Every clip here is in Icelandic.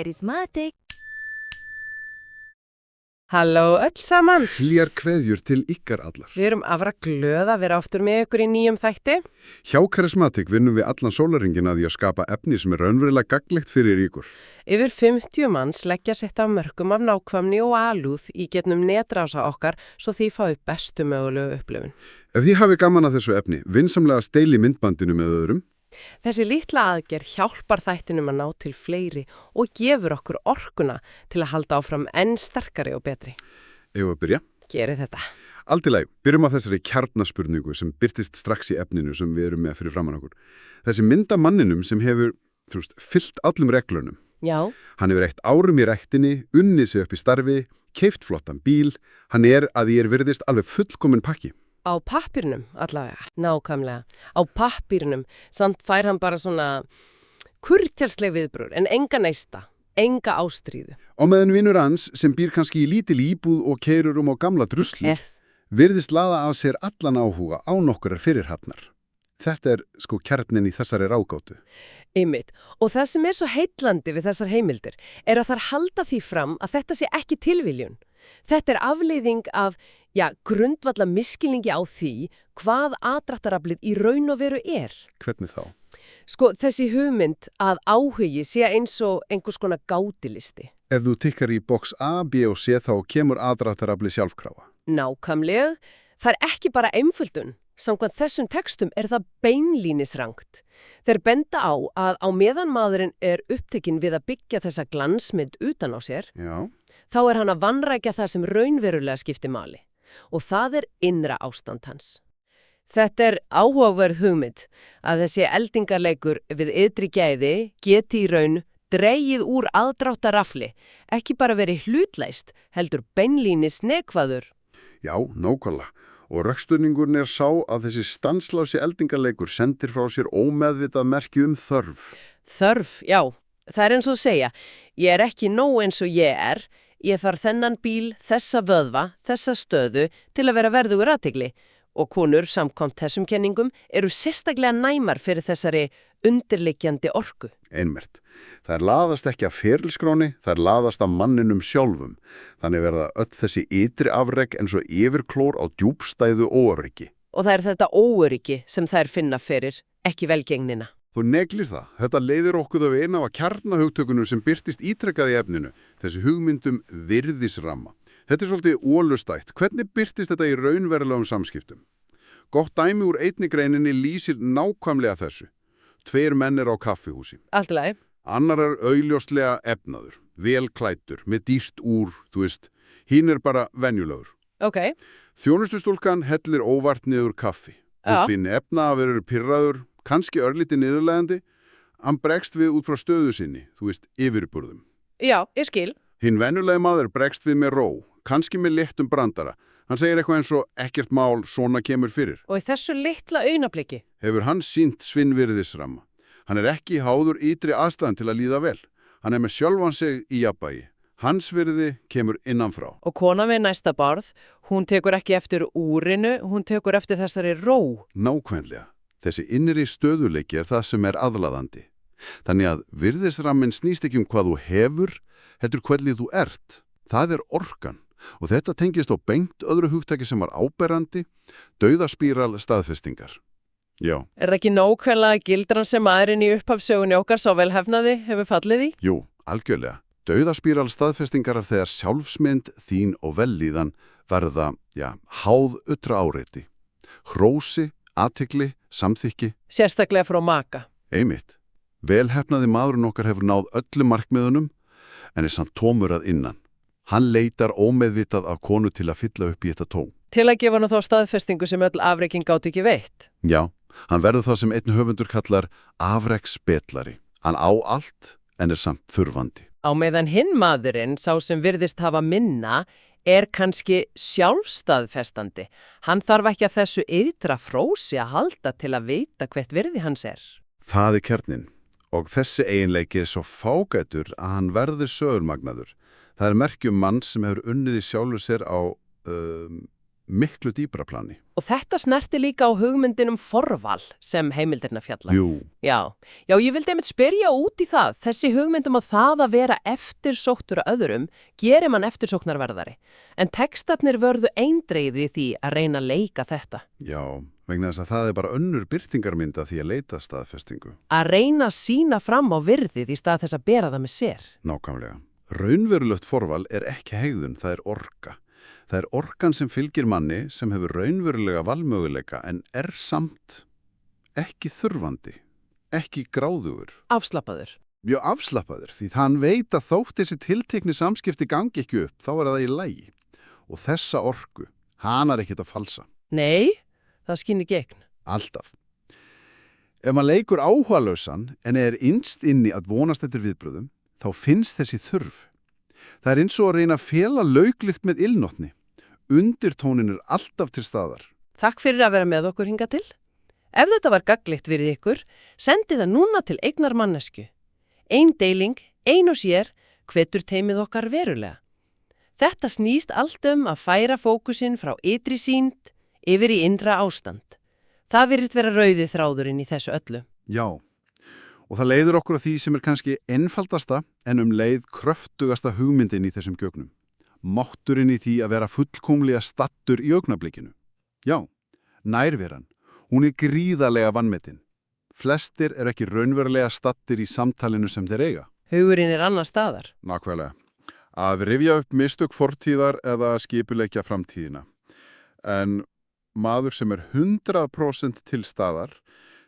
charismatic. Halló öll saman. Hlýjar kveðjur til ykkar allar. Við erum afra glöð að vera aftur með ykkur í nýjum þætti. Hjá Charismatic vinnum við allan sólarhringinn að því að skapa efni sem er raunverulega gagnlegt fyrir ykkur. Yfir 50 manns leggja sitt af mörkum af nákvæmni og alúð í getnum netrása okkar svo því fáið bestu mögulegu upplifun. Ef þið hafi gaman að þessu efni, vinsamlega steili myndbandinu með öðrum. Þessi litla aðgerð hjálpar þættinum að ná til fleiri og gefur okkur orkuna til að halda áfram enn sterkari og betri. Eigum við að byrja? Gerið þetta. Aldilagi, byrjum á þessari kjarnaspurningu sem birtist strax í efninu sem við erum með fyrir framan okkur. Þessi mynd af manninum sem hefur, fyllt allum reglunum. Já. Hann hefur eitt árum í ræktinni, unnið sig upp í starfi, keypt flottan bíl. Hann er að ég virðist alveg fullkominn pakki. Á pappírnum allavega, nákvæmlega. Á pappírnum, samt fær hann bara svona kurteilsleg viðbrögð, en enga neista, enga ástríðu. Og meðan vinur hans, sem býr kannski í lítil íbúð og keyrir á gamla druslu, virðist laða af sér allan áhuga á nokkurar fyrirhafnar. Þetta er kjarnin í þessari ráðgátu. Einmitt. Og það sem er svo heitlandi við þessar heimildir er að þær halda því fram að þetta sé ekki tilviljun. Þetta er afleiðing af, grundvalla misskilningi á því hvað aðdráttaraflið í raun og veru er. Hvernig þá? Þessi hugmynd að áhugi sé eins og einhvers konar gáttilisti. Ef þú tikkar í box A, B og C þá kemur aðdráttaraflið sjálfkrafa. Nákvæmlega. Það er ekki bara einföldun. Samkvæmt þessum textum er það beinlínisrangt. Þeir benda á að á meðan maðurinn er upptekinn við að byggja þessa glansmynd utan á sér, þá er hann að vanrækja það sem raunverulega skiptir máli. Og það er innra ástand hans. Þetta er áhugaverð hugmynd að þessi eldingarleikur við ytri gæði geti í raun dregið úr aðdráttarafli, ekki bara verið hlutlæst, heldur beinlínis neikvæður. Já, nákvæmlega. Og rökstuðningurinn er sá að þessi stanslausi eldingarleikur sendir frá sér ómeðvitað merki þörf. Þörf, já. Það er eins og segja, ég er ekki nóg eins og ég er, ég þarf þennan bíl, þessa vöðva, þessa stöðu til að vera verðugur athygli. Og konur, samkvæmt þessum kenningum, eru sérstaklega næmar fyrir þessari undirliggjandi orku. Einmitt. Það er laðast ekki af ferilskráni, það er laðast af manninum sjálfum. Þannig verða öll þessi ytri afrek eins og yfirklór á djúpstæðu óöryggi. Og það er þetta óöryggi sem þær finna fyrir, ekki velgengnina. Þú neglir það. Þetta leiðir okkur þau eina af kjarnahugtökunum sem birtist ítrekkað í efninu, þessi hugmyndum virðisramma. Þetta er svolítið ólustætt. Hvernig birtist þetta í raunverulegum samskiptum? Gott dæmi úr einni greininni lýsir nákvæmlega þessu. 2 menn er á kaffihúsi. Allt í lagi. Annar er augljóslega efnaður, vel klæddur, með dýrt úr, hinn er bara venjulegur. Ok. Þjónustustúlkan hellir óvart niður kaffi. Hún finni efnaður eru pirraður, kannski örlítið niðurlegandi. Hann bregst við út frá stöðu sinni, yfirburðum. Já, ég skil. Hinn venjulegi maður bregst við með ró, kannski með léttum brandara. Hann segir eitthvað eins og ekkert mál, svona kemur fyrir. Og í þessu litla augnablikki hefur hann sýnt svinnvirðisramma. Hann er ekki háður ytri aðstæðan til að líða vel. Hann er með sjálfan sig í jafnvægi. Hans virði kemur innanfrá. Og kona við næsta barð, hún tekur ekki eftir úrinu, hún tekur eftir þessari ró. Nákvæmlega. Þessi innri stöðuleiki er það sem er aðlaðandi. Þannig að virðisrammin snýst ekki hvað þú hefur, heldur hvernig þú ert. Það er orkan. Og þetta tengist á beint öðru hugtaki sem var áberandi, dauðaspíral staðfestingar. Já. Er það ekki nákvæmlega gildran sem maðurinn í upphafssögunni okkar sá velhefnaði hefur fallið í? Jú, algjörlega. Dauðaspíral staðfestingar þegar sjálfsmynd, þín og vellíðan verða, háð utra áreiti. Hrósi, athygli, samþykki. Sérstaklega frá maka. Einmitt. Velhefnaði maðurinn okkar hefur náð öllum markmiðunum, en er samt tómur að innan. Hann leitar ómeðvitað af konu til að fylla upp í þetta tóm. Til að gefa hann þá staðfestingu sem öll afreking gátu ekki veitt. Já, hann verður það sem einn höfundur kallar afreksbetlari. Hann á allt en er samt þurfandi. Á meðan hinn maðurinn, sá sem virðist hafa minna, er kannski sjálfstaðfestandi. Hann þarf ekki að þessu ytra frósi að halda til að vita hvert virði hans er. Það er kjarnin. Og þessi eiginleiki er svo fágætur að hann verður sögurmagnaður. Það er merki mann sem hefur unnið í sjálfu sér á miklu dýpra plani. Og þetta snerti líka á hugmyndin forval sem heimildirna fjalla. Jú, Já, ég vildi einmitt spyrja út í það. Þessi hugmyndum að það að vera eftirsóttur að öðrum gerir mann eftirsóknarverðari. En textarnir vörðu eindreið við því að reyna að leika þetta. já, vegna þess að það er bara önnur birtingarmynda því að leita staðfestingu. Að reyna að sína fram á virðið í stað þess að bera það með sér. Nákvæmlega. Raunverulegt forval er ekki hegðun, það er orka. Það er orkan sem fylgir manni sem hefur raunverulega valmöguleika en er samt ekki þurfandi, ekki gráðugur. Afslappaður. Mjög afslappaður því hann veit að þótt þessi tiltekni samskipti gangi ekki upp, þá er það í lagi. Og þessa orku, hana er ekkert að falsa. Nei, það skýnir gegn. Alltaf. Ef maður leikur áhugalausan en er innst inni að vonast eftir viðbröðum, þá finnst þessi þurf. Það er eins og að reyna að fela lauklykt með ilnotni. Undirtónin er alltaf til staðar. Takk fyrir að vera með okkur hinga til. Ef þetta var gagnlegt fyrir ykkur, sendi það núna til eignar mannesku. Ein deiling, ein og sér, hvetur teimið okkar verulega. Þetta snýst allt að færa fókusinn frá ytri sýnd yfir í innra ástand. Það virðist vera rauði þráðurinn í þessu öllu. Já, og það leiður okkur að því sem er kannski einfaldasta en leið kröftugasta hugmyndin í þessum gögnum. Mátturinn í því að vera fullkomlega stattur í augnablikinu. Já, nærveran. Hún er gríðarlega vanmetin. Flestir er ekki raunverulega stattir í samtalinu sem þeir eiga. Hugurinn er annar staðar. Nákvæmlega. Að rifja upp mistök fortíðar eða skipuleggja framtíðina. En maður sem er 100% til staðar,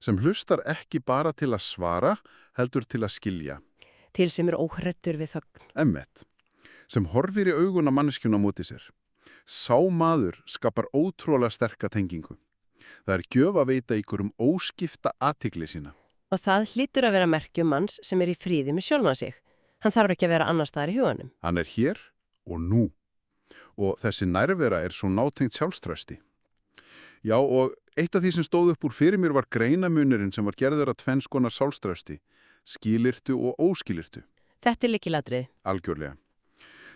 sem hlustar ekki bara til að svara, heldur til að skilja. Til sem er óhræddur við þögn. Emmett, sem horfir í auguna manneskjuna á móti sér. Sá maður skapar ótrúlega sterka tengingu. Það er gjöf að veita ykkur óskipta athygli sína. Og það hlýtur að vera merki manns sem er í fríði með sjálfan sig. Hann þarf ekki að vera annars staðar í huganum. Hann er hér og nú. Og þessi nærvera er svo nátengt sjálfströsti. Já, og eitt af því sem stóð upp úr fyrir mér var greinamunurinn sem var gerður að tvenns konar sjálfströsti. Skilyrtu og óskilyrtu. Þetta er lykilatriði. Algjörlega.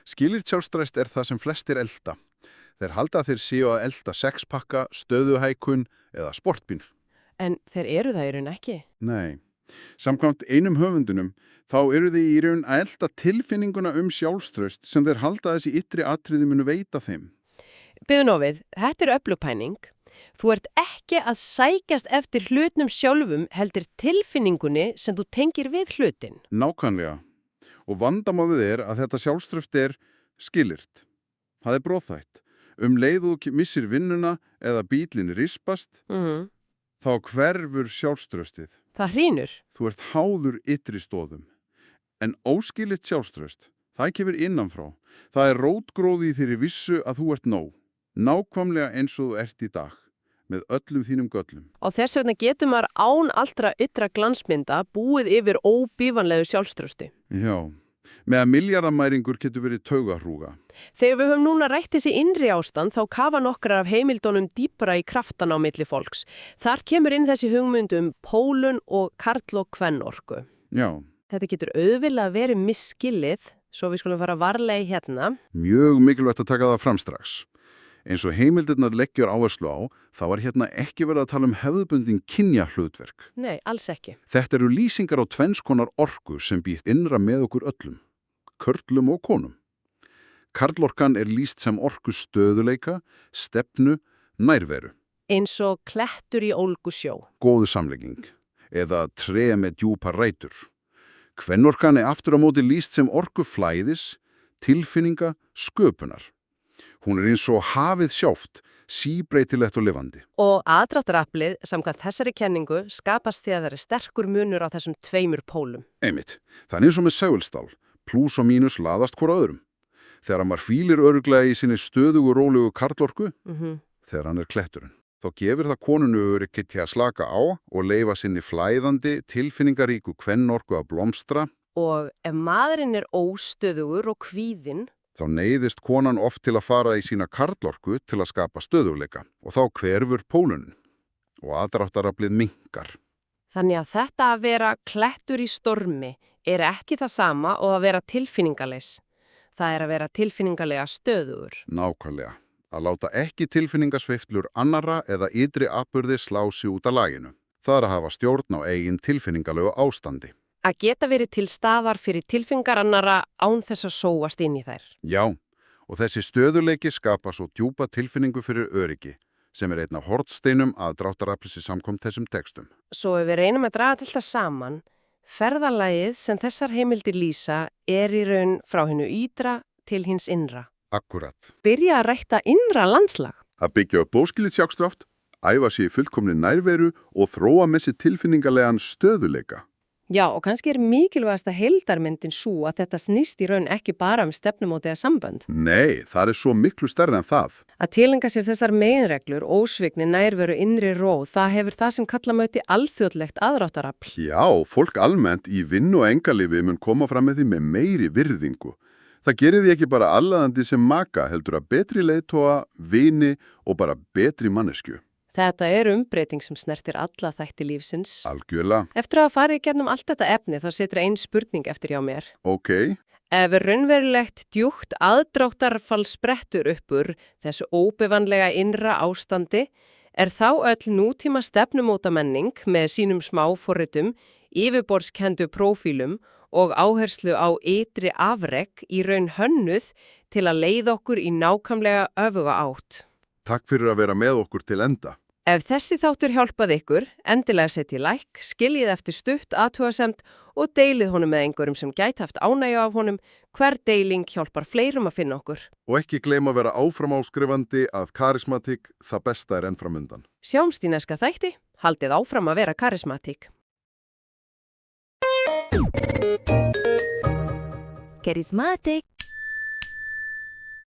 Skilyrt sjálfströst er það sem flestir elda. Þeir halda að þeir séu að elda sexpakka, stöðuhækun eða sportbíl. En þeir eru það í raun ekki? Nei. Samkvæmt einum höfundunum þá eru þeir í raun að elda tilfinninguna sjálfstraust sem þeir halda þessi ytri atriði munu veita þeim. Biðu nú við, þetta er öflugpæling. Þú ert ekki að sækjast eftir hlutnum sjálfum heldur tilfinningunni sem þú tengir við hlutin. Nákvæmlega. Og vandamálið er að þetta sjálfstraust er skilyrt. Það er brothætt. Leið þú missir vinnuna eða bílinn rispast, þá hverfur sjálfstraustið. Það hrýnur. Þú ert háður ytri stóðum. En óskilyrt sjálfstraust, það kemur innanfrá. Það er rótgróði í þeirri vissu að þú ert nóg. Nákvæmlega eins og þú ert í dag, með öllum þínum göllum. Og þess vegna getur maður án allra ytra glansmynda búið yfir óbífanlegu sjálfstrausti. Já, með að milljarðamæringur getur verið taugahrúga. Þegar við höfum núna rætt þessi innri ástand þá kafa nokkrar af heimildunum dýpra í kraftan á milli fólks. Þar kemur inn þessi hugmynd pólun og karl- og kvennorku. Já. Þetta getur auðvitað verið misskilið, svo við skulum fara varlega í hérna. Mjög mikilvægt að taka það fram strax. Eins og heimildirnar leggjur áherslu á, þá er hérna ekki verið að tala hefðbundin kynjahlutverk. Nei, alls ekki. Þetta eru lýsingar á tvenns konar orku sem býr innra með okkur öllum, körlum og konum. Karlorkan er lýst sem orku stöðuleika, stefnu, nærveru. Eins og klettur í ólgu sjó. Góðu samlegging, eða tré með djúpa rætur. Kvennorkan er aftur á móti lýst sem orku flæðis, tilfinninga, sköpunar. Hún er eins og hafið sjálft, síbreytilegt og lifandi. Og aðdráttaraflið, samkvæmt þessari kenningu, skapast því að það er sterkur munur á þessum tveimur pólum. Einmitt. Það er eins og með segulstál. Plús og mínus laðast hvora öðrum. Þegar maður fílir örugglega í sinni stöðugu rólugu karlorku, þegar hann er kletturinn. Þá gefur það konunu öryggi til að slaka á og leyfa sinni flæðandi, tilfinningaríku kvennorku að blómstra. Og ef maðurinn er óstöðugur og kvíðinn, þá neyðist konan oft til að fara í sína karlorku til að skapa stöðuleika og þá hverfur pólunum og aðdráttaraflið minnkar. Þannig að þetta að vera klettur í stormi er ekki það sama og að vera tilfinningaleys. Það er að vera tilfinningalega stöðugur. Nákvæmlega. að láta ekki tilfinningasveiflur annarra eða ytri atburði slá sig út af laginu. Það er að hafa stjórn á eigin tilfinningalegu ástandi. Að geta verið til staðar fyrir tilfinningar annarra án þess að sóast inn í þær. Já, og þessi stöðuleiki skapa svo djúpa tilfinningu fyrir öryggi, sem er einn af hornsteinum að dráttaraflsi samkvæmt þessum textum. Svo ef við reynum að draga til það saman, ferðalagið sem þessar heimildir lýsa er í raun frá hinu ytra til hins innra. Akkurat. Byrja að rækta innra landslag. Að byggja upp bóskilið sjákstrátt, æfa sig í fullkomni nærveru og þróa með sér tilfinningalegan stöðuleika. Já, og kannski er mikilvægasta heildarmyndin svo að þetta snýst í raun ekki bara stefnumót eða sambönd. Nei, það er svo miklu stærri en það. Að tilenga sér þessar meginreglur, ósvikni, nærveru, innri ró, það hefur það sem kalla mæti alþjóðlegt aðráttarafl. Já, fólk almennt í vinnu og engalífi mun koma fram með því með meiri virðingu. Það gerir því ekki bara aðlaðandi sem maka, heldur að betri leiðtoga, vini og bara betri manneskju. Þetta er umbreyting sem snertir alla þætti lífsins. Algjörlega. Eftir að fara í gernum allt þetta efni þá setur ein spurning eftir hjá mér. Ok. Ef raunverulegt djúpt aðdráttarfall sprettur uppur þessu óbevanlega innra ástandi, er þá öll nútíma stefnumótamenning með sínum smáforritum, yfirborðskendu prófílum og áherslu á ytri afrek í raun hönnuð til að leiða okkur í nákvæmlega öfuga átt. Takk fyrir að vera með okkur til enda. Ef þessi þáttur hjálpaði ykkur, endilega setjið like, skiljið eftir stutt athugasemd og deilið honum með einhverjum sem gæti haft ánægju af honum. Hver deiling hjálpar fleirum að finna okkur. Og ekki gleyma að vera áfram áskrifandi að karismatík, það besta er enn framundan. Sjáumst í næsta þætti, haldið áfram að vera karismatík. Charismatic.